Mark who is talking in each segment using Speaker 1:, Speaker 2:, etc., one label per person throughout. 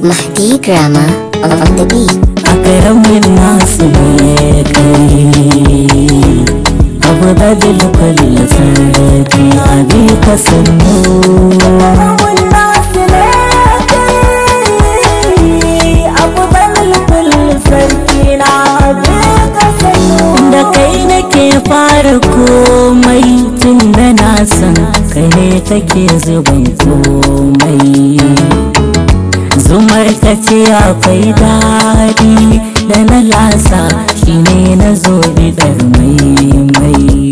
Speaker 1: Mahdi Grama on the beat.
Speaker 2: Akaramin nasu ne kai, abu dalil kulli sarki abi ka sannu. Akaramin nasu ne kai, abu dalil kulli sarki na abi ka sannu. Da kai nake fara komai, tun da na san kai ne kake zuban komai. Zumar ka ce akwai daɗi da na lasa, shi ne na zo bidar mai.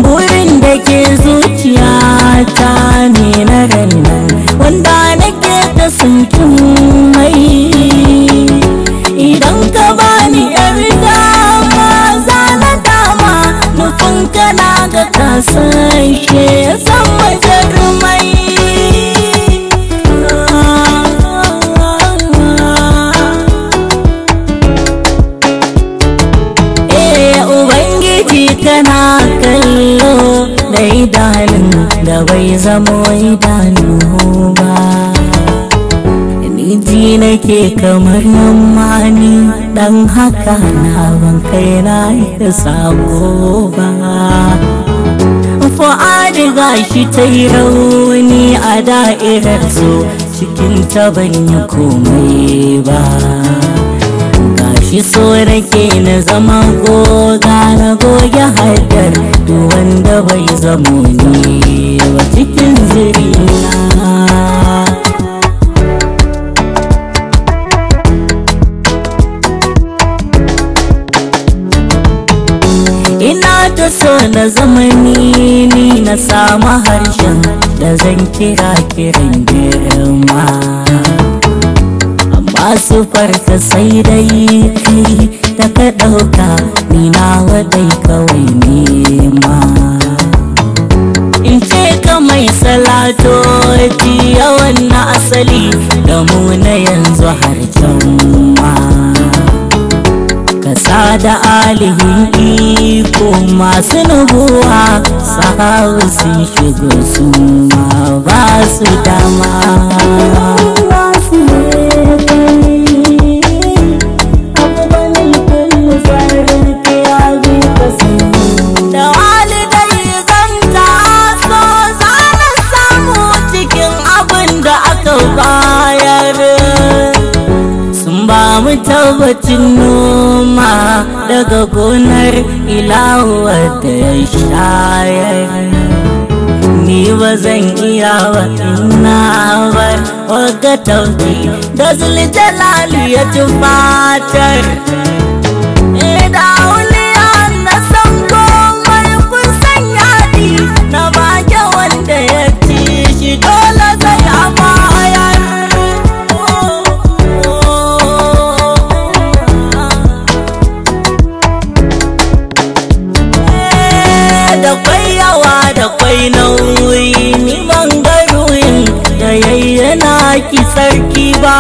Speaker 2: Burin da ke zuciyata ne na rannan, wanda nake ta sunkin mai. Idan ka bani yar dama za na dama, nufin kana ga kasashe san majarmai. Kana kallo da idanun da bai zamo idanu ba, ni ji nake kamar yamani, dan haka na ban kai na ka sabo ba. Fu'adi gashi ta yi rauni a da'irar so, cikin ta ban yi komai ba. Shi so nake na zama goga, na goge haddar duk wanda bai zamo ni ba cikin zuriya. Ina ta so na zama ni na samu harshen da zan kira kiran girma. Masu farka sai dai kai da ka ɗauka, ni na wadai kawai nema. In ce ka mai salatoti yawan na asali, da mu na yanzu har can ma. Kasa da alihin iko masu nubuwa, sahabu sun shigo su ma ba su dama. Tabbacin noma daga gonar ilawa da ya shayar, ni ba zan iya ba ina bar wagga tauki da zuljalali ya tufatar. Da wuliya na san komai kun san yadi, na bage wanda ya ci shi dole zai amayar. Da kwai nauyi ni bangarorin da yayyana ki sarki ba.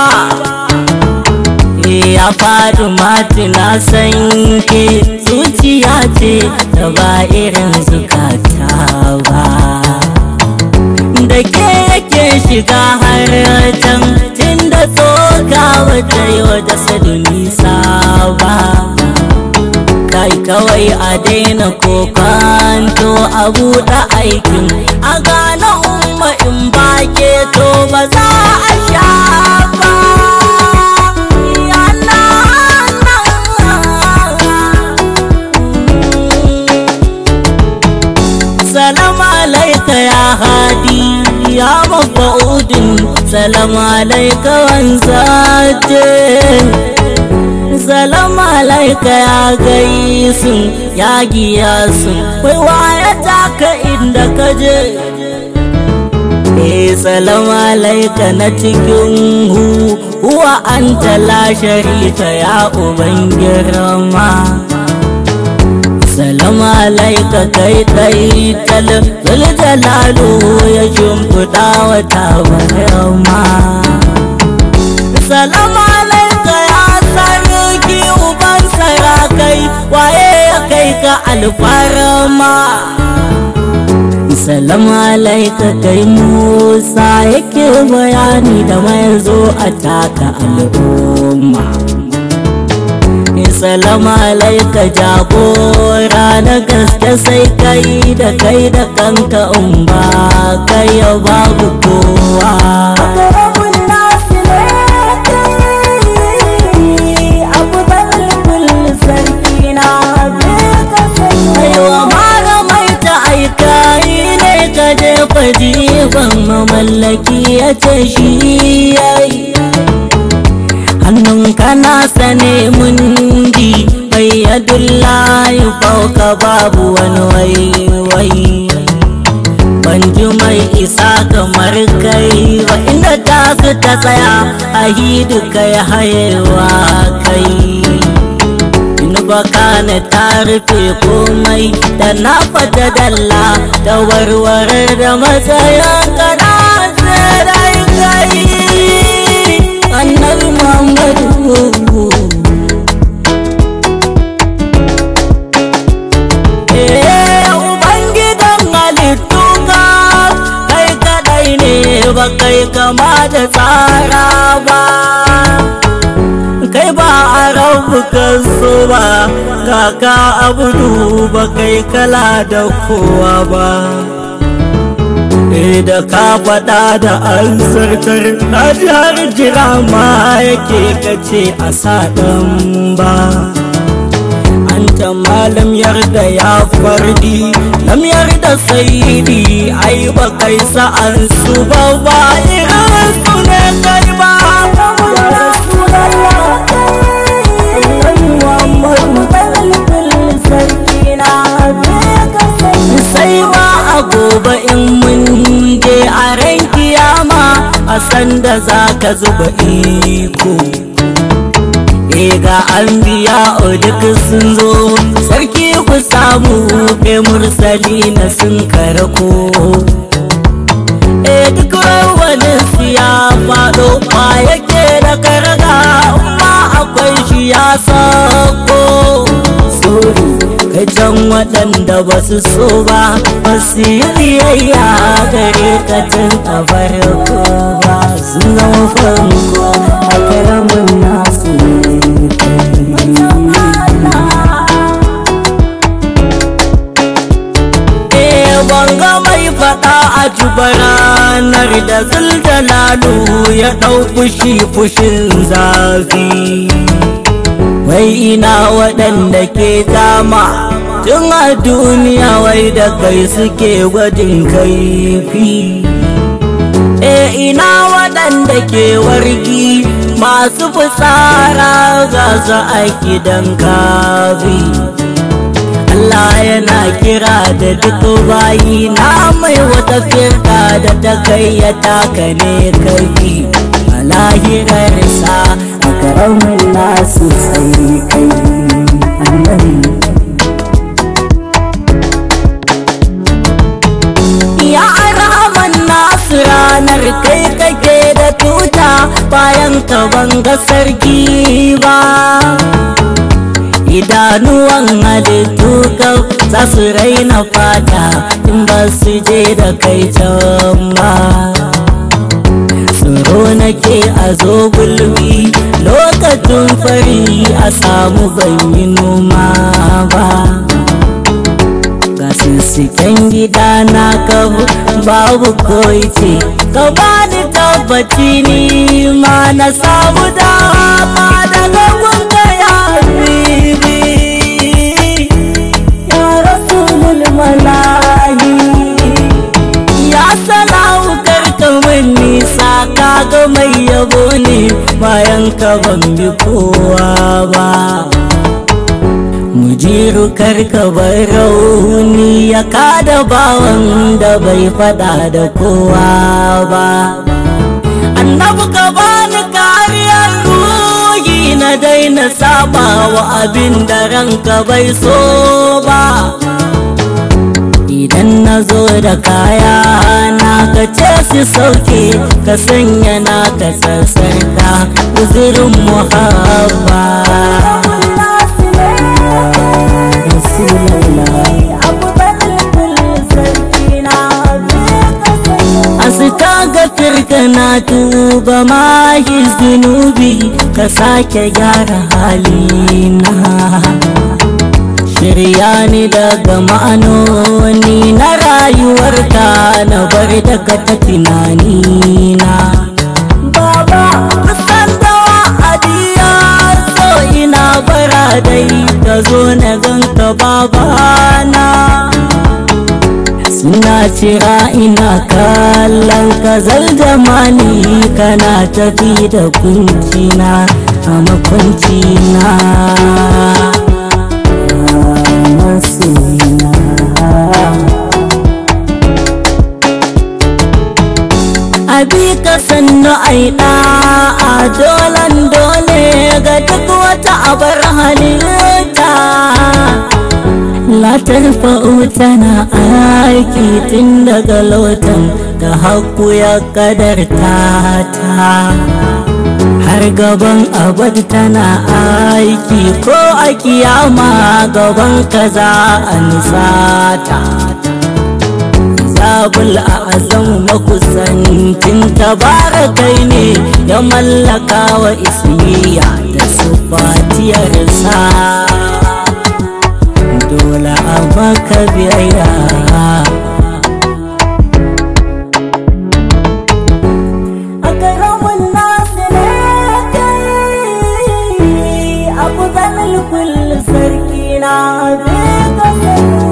Speaker 2: Ya faɗi mati na san ke zuciya ce da ba irin zukata ba. Da ke yake shiga har can, tun da tsoka wata yau da sadu nisa ba. Kai kawai a daina kokanto, a buɗe aikin a gane umma, in ba ke to ba za a sha ba. Salam alaika ya hadi ya mafa'udin, salam alaika wanzaje. Salam alaika ya gaisun ya giyasun, kai waya taka inda ka je. Salam alaika na cikin huwa anta la sharika ya uban girma. Salam alaika kai tal jalalu ya shimfiɗa wa tabarma. Salam alaika ya sarki uban sarakai, waye ya kai ka alfarma. Salamu alaika kai Musa yake bayani da mai zo a taka al'umma. Salamu alaika jagora na gaske sai kai da kanka in ba kai ya babu kowa. Jiban mamallaki ya ce shi yayi hannun kana sane mun ji bayyadullahi fauka babu wani wai ban ji mai isa kamar kai ba inda ta su ta tsaya a hidu kai hayewa kai baka na ta rufe komai da na fata dalla da warware da matsayin kana tsirai kai annabi Muhammadu. Ubangidan halittu ka kai kadai ne ba kai kama da tsara ba, kai ba a rabu kan so ba, kaka abudu ba kai kala da kowa ba. Da ka faɗa da an sarkar har jira ma yake kace a saɗan ba. Anta malam yarda ya fardi lam yarda sayidi ai ba kai sa'an su ba irin su ne kai ba. Sai ba a gobe in mun je a ran kiyama a sanda za ka zuba iko. Ga an biya duk sun zo sarki ku samu be mursali na sun karako. Duk rawanin su ya faɗo ba yake da karaga amma akwai shi ya sako. Can waɗanda ba su so ba su yi biyayya gare ka tun a farko ba, sun zama farko a karamin nasu banga mai faɗa a jubaranar da zuldalalu ya ɗau fushin zafi. Wai ina waɗanda ke dama tun a duniya wai da kai suke gwajin kaifi. Ina waɗanda ke wargi masu fitsara za su a gidan kafi. Allah yana kira da duk bayi na mai wata firka da ta kai ya taka ne kafi a lahirarsa a karamin nasu sai kai annabi. Ya arhaman nasu ranar kai kake da tuta bayan ka banga sarki ba. Idanuwan halittu kau za su raina fata in ba su je da kai can ba. Tsoro nake a zo gulbi lokacin fari a samu ban yi noma ba. Ga sissiken gida na kabu babu koice ka bani tabbaci ni ma na samu dama daga gunka ya bibi ya rasulul malahi. Ya salahu karka min nisa kaga mai yabo ne bayan ka ban bi kowa ba. Mujiru karka bar rauni ya kada bawan da bai fada da kowa ba. Annabi ka bani kariyar ruhi na daina saba wa abin da ranka bai so ba. Idan na zo da kaya na ka ce su sauke ka sanya na ka sassarka uzurin muhabba. tuba mahi zunubi ka sake gyara halina. Shirya ni daga ma'anoni na rayuwarka na bar daga ta tunanina. Baba kusan da wa'adiya so ina bara dai ka zo na ganka babana. Suna cira ina kallon ka zaljamani kana tafi da kuncina a makwancina. Abi ka sannu aida a dolan dole ga duk wata abar halitta. Latar tana aiki tun daga lotan da haku ya kadarta ta. Har gaban abad tana aiki ko a kiyama gaban kaza a nisata. Zabul a azam makusantin tabarakai ne ya mallaka wa ismiya da sufatiyarsa. Dole a baka biyayya. A karamin nasu ne kai abu zanen kullu sarki na abin kasanu.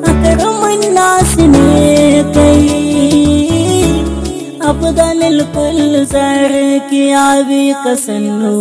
Speaker 2: A karamin nasu ne kai abu zanen kullu sarki abin kasanu.